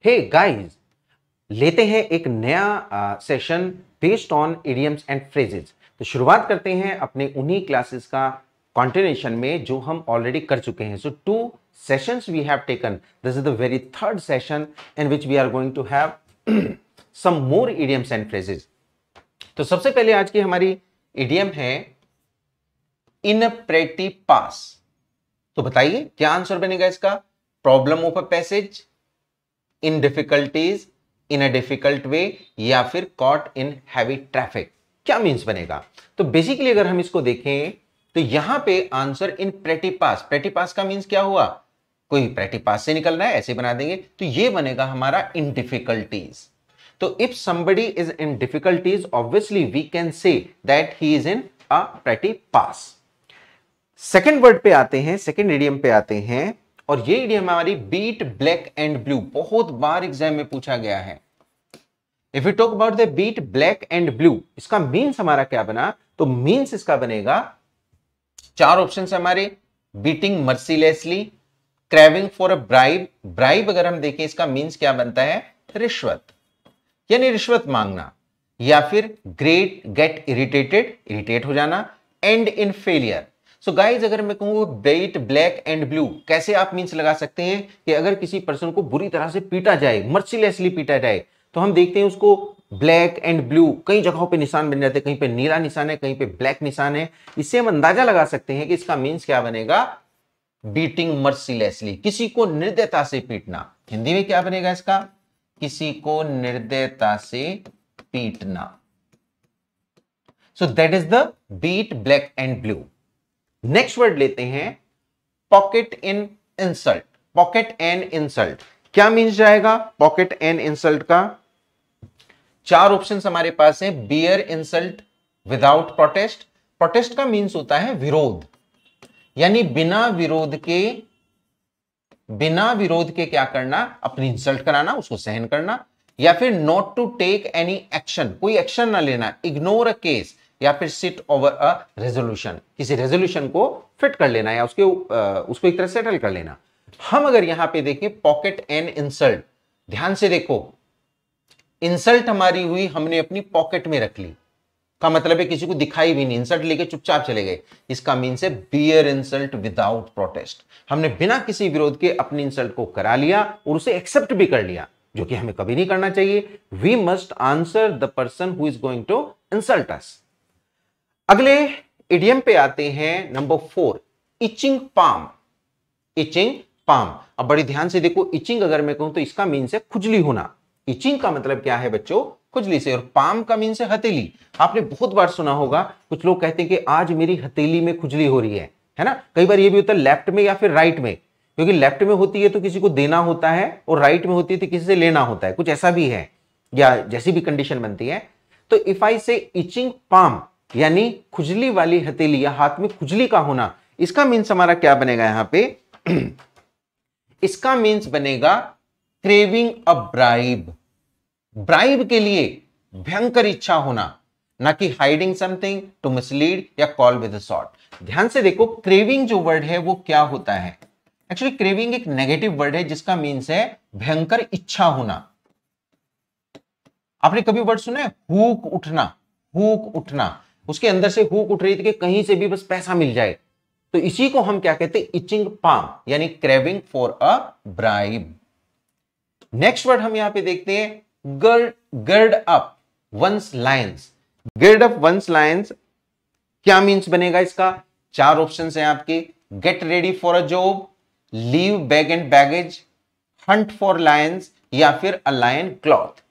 Hey guys, लेते हैं एक नया session based on idioms and phrases. तो शुरुआत करते हैं अपने उन्हीं क्लासेस का कंटिन्यूएशन में जो हम ऑलरेडी कर चुके हैं। सो 2 sessions we have taken. This is the very third session in which we are going to have some more idioms and phrases. तो सबसे पहले आज की हमारी इडियम है इन प्रेटी पास। तो बताइए क्या आंसर बनेगा इसका? Problem of a passage, in difficulties, in a difficult way, या फिर कॉट इन हैवी ट्रैफिक। क्या मीन्स बनेगा? तो बेसिकली अगर हम इसको देखें तो यहां पे answer in pretty pass. Pretty pass का मीन्स क्या हुआ? कोई प्रेटी पास से निकल रहा है, ऐसे बना देंगे तो ये बनेगा हमारा इन डिफिकल्टीज। तो if somebody is in difficulties, obviously we can say that he is in a pretty pass. Second word पे आते हैं, सेकेंड इडियम पे आते हैं, और ये इडियम हमारी बीट ब्लैक एंड ब्लू। बहुत बार एग्जाम में पूछा गया है। If you talk about the beat black and blue, इसका मीन्स हमारा क्या बना? तो मीन्स इसका बनेगा, 4 ऑप्शन है हमारे। Beating mercilessly, craving for a bribe. Bribe अगर हम देखें इसका मीन्स क्या बनता है? रिश्वत, यानी रिश्वत मांगना, या फिर ग्रेट गेट इरिटेटेड, इरिटेट हो जाना, and in failure. So guys अगर मैं कहूं बेट ब्लैक एंड ब्लू, कैसे आप मीन्स लगा सकते हैं कि अगर किसी पर्सन को बुरी तरह से पीटा जाए, मर्सीलेसली पीटा जाए, तो हम देखते हैं उसको ब्लैक एंड ब्लू कई जगहों पे निशान बन जाते हैं। कहीं पे नीला निशान है, कहीं पे ब्लैक निशान है। इससे हम अंदाजा लगा सकते हैं कि इसका मीन्स क्या बनेगा? बीटिंग मर्सीलेसली, किसी को निर्दयता से पीटना। हिंदी में क्या बनेगा इसका? किसी को निर्दयता से पीटना। So that is the beat black and blue. Next word लेते हैं pocket in insult. Pocket and insult क्या मीन्स जाएगा? पॉकेट एंड इंसल्ट का 4 ऑप्शन हमारे पास है। Bear insult without protest. Protest का मीन्स होता है विरोध, यानी बिना विरोध के क्या करना? अपनी इंसल्ट कराना, उसको सहन करना। या फिर not to take any action, कोई एक्शन ना लेना, इग्नोर अ केस, या फिर सिट ओवर अ रेजोल्यूशन, किसी रेजोल्यूशन को फिट कर लेना या उसको एक तरह सेटल कर लेना। हम अगर यहां पे देखें पॉकेट एंड इंसल्ट, ध्यान से देखो, इंसल्ट हमारी हुई, हमने अपनी पॉकेट में रख ली, का मतलब है किसी को दिखाई भी नहीं, इंसल्ट लेके चुपचाप चले गए। इसका मीन्स है बियर इंसल्ट विदाउट प्रोटेस्ट। हमने बिना किसी विरोध के अपनी इंसल्ट को करा लिया और उसे एक्सेप्ट भी कर लिया, जो कि हमें कभी नहीं करना चाहिए। We must answer the person who is going to insult us. अगले इडियम पे आते हैं number 4, itching palm. Itching palm. अब बड़ी ध्यान से देखो, इचिंग अगर मैं कहूं तो इसका मीन्स है खुजली होना। इचिंग का मतलब क्या है बच्चों? खुजली से। और पाम का मीन्स है हथेली। आपने बहुत बार सुना होगा, कुछ लोग कहते हैं कि आज मेरी हथेली में खुजली हो रही है ना? कई बार ये भी होता है लेफ्ट में या फिर राइट में, क्योंकि लेफ्ट में होती है तो किसी को देना होता है और राइट में होती है तो किसी से लेना होता है, कुछ ऐसा भी है, या जैसी भी कंडीशन बनती है। तो इफ आई से इचिंग पाम, यानी खुजली वाली हथेली या हाथ में खुजली का होना, इसका मीन्स हमारा क्या बनेगा यहां पे? इसका मीन्स बनेगा क्रेविंग अ ब्राइब। ब्राइब के लिए भयंकर इच्छा होना, ना कि हाइडिंग समथिंग टू मिसलीड या कॉल विद अ सॉर्ट। ध्यान से देखो, क्रेविंग जो वर्ड है वो क्या होता है? एक्चुअली क्रेविंग एक नेगेटिव वर्ड है जिसका मीन्स है भयंकर इच्छा होना। आपने कभी वर्ड सुना है हुक उठना? हुक उठना, उसके अंदर से हुक उठ रही थी कि कहीं से भी बस पैसा मिल जाए। तो इसी को हम क्या कहते हैं? इचिंग पाम, यानी craving for a bribe. Next word हम यहां पे देखते हैं gird up one's loins. Gird up one's loins क्या मीन्स बनेगा इसका? 4 ऑप्शन हैं आपके। Get ready for a job, leave bag and baggage, hunt for lions, या फिर अ लायन क्लॉथ।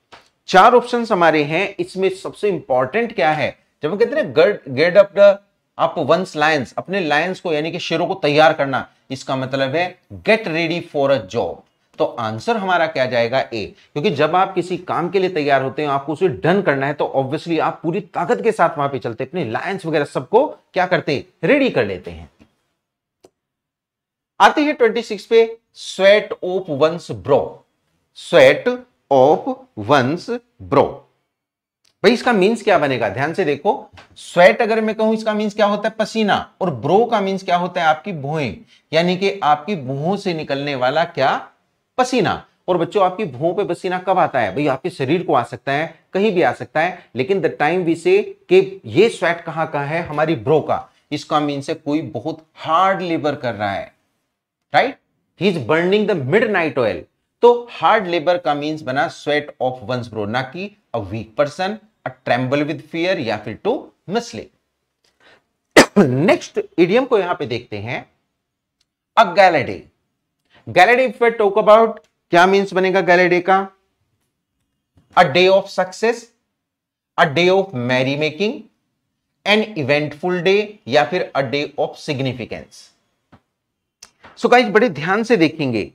4 ऑप्शन हमारे हैं। इसमें सबसे इंपॉर्टेंट क्या है? जब हम कहते हैं गर्ड अप वंस लायंस, अपने लायंस को यानी कि शेरों को तैयार करना, इसका मतलब है gate ready for a job. तो आंसर हमारा क्या जाएगा? ए। क्योंकि जब आप किसी काम के लिए तैयार होते हैं, आपको उसे डन करना है, तो ऑब्वियसली आप पूरी ताकत के साथ वहां पे चलते, अपने लायंस वगैरह सबको क्या करते? रेडी कर लेते हैं। आते हैं 26 पे, sweat of one's brow. Sweat of one's brow, भाई इसका मीन्स क्या बनेगा? ध्यान से देखो, स्वेट अगर मैं कहूं इसका मीन्स क्या होता है? पसीना। और ब्रो का मीन्स क्या होता है? आपकी भुएं, यानी कि आपकी भुओं से निकलने वाला क्या? पसीना। और बच्चों आपकी भुवों पे पसीना कब आता है? भाई आपके शरीर को आ सकता है, कहीं भी आ सकता है, लेकिन द टाइम वी से कि ये स्वेट कहां का है? हमारी ब्रो का। इसका मीन से कोई बहुत हार्ड लेबर कर रहा है, right? He is burning the midnight oil. तो हार्ड लेबर का मीन्स बना स्वेट ऑफ वंस ब्रो, ना कि a weak person, a tremble with fear या फिर टू मिसलीड। नेक्स्ट इडियम को यहां पे देखते हैं, a gala day. Gala day if we talk about, क्या मीन्स बनेगा गैलेडे का? A day of success, a day of merry making, an eventful day या फिर a day of significance. So guys बड़े ध्यान से देखेंगे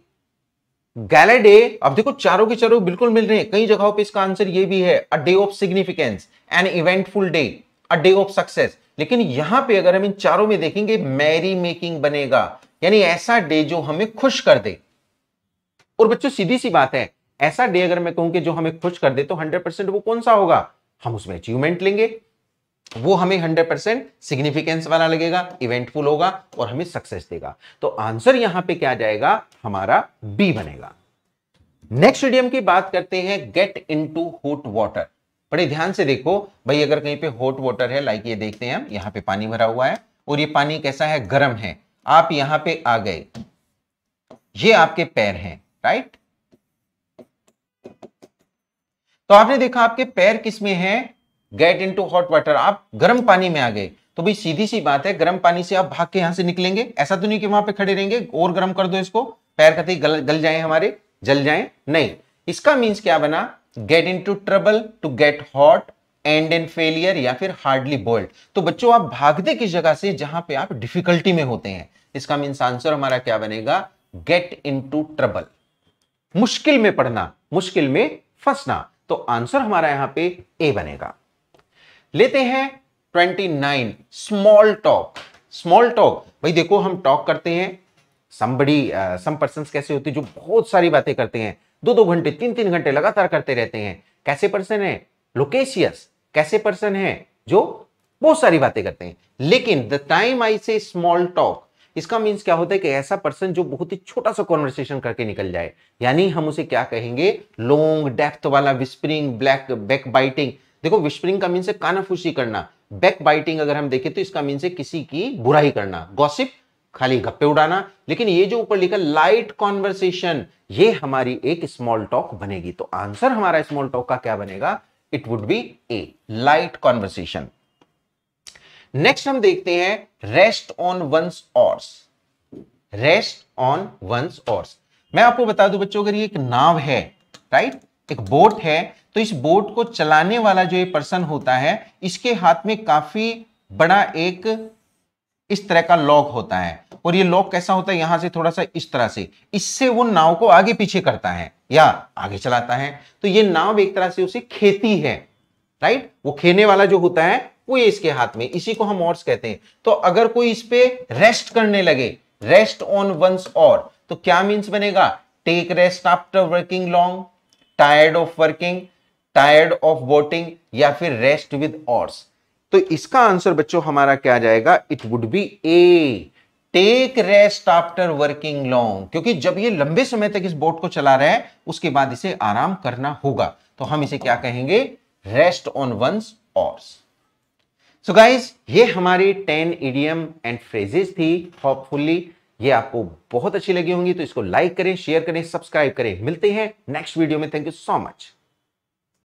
गैलेडे, अब देखो चारों के चारों बिल्कुल मिल रहे हैं, कई जगहों पे इसका आंसर ये भी है, a day of significance, an eventful day, a day of success. लेकिन यहां पे अगर हम इन चारों में देखेंगे, मैरी मेकिंग बनेगा, यानी ऐसा डे जो हमें खुश कर दे। और बच्चों सीधी सी बात है, ऐसा डे अगर मैं कहूं कि जो हमें खुश कर दे, तो 100% वो कौन सा होगा? हम उसमें अचीवमेंट लेंगे, वो हमें 100% सिग्निफिकेंस वाला लगेगा, इवेंटफुल होगा और हमें सक्सेस देगा। तो आंसर यहां पे क्या जाएगा? हमारा बी बनेगा। नेक्स्ट इडियम की बात करते हैं, गेट इनटू हॉट वाटर। बड़े ध्यान से देखो भाई, अगर कहीं पे हॉट वाटर है, लाइक ये देखते हैं हम, यहां पे पानी भरा हुआ है और ये पानी कैसा है? गर्म है। आप यहां पे आ गए, ये आपके पैर हैं, राइट? तो आपने देखा आपके पैर किस में है? गेट इनटू हॉट वाटर, आप गर्म पानी में आ गए। तो भाई सीधी सी बात है, गर्म पानी से आप भाग के यहां से निकलेंगे? ऐसा तो नहीं कि वहां पे खड़े रहेंगे, और गर्म कर दो इसको, पैर कतई गल जाए हमारे, जल जाए, नहीं। इसका मीन्स क्या बना? Get into trouble, to get hot, end in failure या फिर हार्डली बॉइल्ड। तो बच्चों आप भागते किस जगह से? जहां पे आप डिफिकल्टी में होते हैं। इसका मीन्स आंसर हमारा क्या बनेगा? गेट इनटू ट्रबल, मुश्किल में पड़ना, मुश्किल में फंसना। तो आंसर हमारा यहां पे ए बनेगा। लेते हैं 29, स्मॉल टॉक। स्मॉल टॉक, भाई देखो हम टॉक करते हैं, सम पर्सन्स कैसे होते हैं जो बहुत सारी बातें करते हैं, 2-2 घंटे 3-3 घंटे लगातार करते रहते हैं। कैसे पर्सन है? लोकेशियस। कैसे पर्सन है? जो बहुत सारी बातें करते हैं। लेकिन द टाइम आई से स्मॉल टॉक, इसका मीन्स क्या होता है कि ऐसा पर्सन जो बहुत ही छोटा सा कॉन्वर्सेशन करके निकल जाए, यानी हम उसे क्या कहेंगे? लॉन्ग डेप्थ वाला विस्परिंग, बैक बाइटिंग। देखो विस्परिंग का मीन्स है कानाफूसी करना, बैक बाइटिंग अगर हम देखें तो इसका मीन्स है किसी की बुराई करना, गॉसिप, खाली गप्पे उड़ाना। लेकिन ये जो ऊपर लिखा लाइट कॉन्वर्सेशन, ये हमारी एक स्मॉल टॉक बनेगी। तो आंसर हमारा स्मॉल टॉक का क्या बनेगा? It would be a, light conversation. Next हम देखते हैं, rest on one's oars. Rest on one's oars, मैं आपको बता दूं बच्चों, अगर ये एक नाव है, राइट, एक बोट है, तो इस बोट को चलाने वाला जो ये पर्सन होता है, इसके हाथ में काफी बड़ा एक इस तरह का लॉक होता है। और ये लॉक कैसा होता है? यहां से थोड़ा सा इस तरह से, इससे वो नाव को आगे पीछे करता है या आगे चलाता है। तो ये नाव एक तरह से उसे खेती है, राइट? वो खेने वाला जो होता है वो ये इसके हाथ में, इसी को हम ऑर्स कहते हैं। तो अगर कोई इस पे रेस्ट करने लगे, रेस्ट ऑन वंस ऑर, तो क्या मीन्स बनेगा? Take rest after working long, tired of working, tired of voting या फिर रेस्ट विद ऑर्स। तो इसका आंसर बच्चों हमारा क्या जाएगा? It would be a, take rest after working long, क्योंकि जब ये लंबे समय तक इस बोट को चला रहा है उसके बाद इसे आराम करना होगा। तो हम इसे क्या कहेंगे? Rest on one's oars. So guys, ये हमारी 10 इडियम एंड फ्रेजेस थी। होपफुली ये आपको बहुत अच्छी लगी होंगी। तो इसको लाइक करें, शेयर करें, सब्सक्राइब करें। मिलते हैं नेक्स्ट वीडियो में। Thank you so much.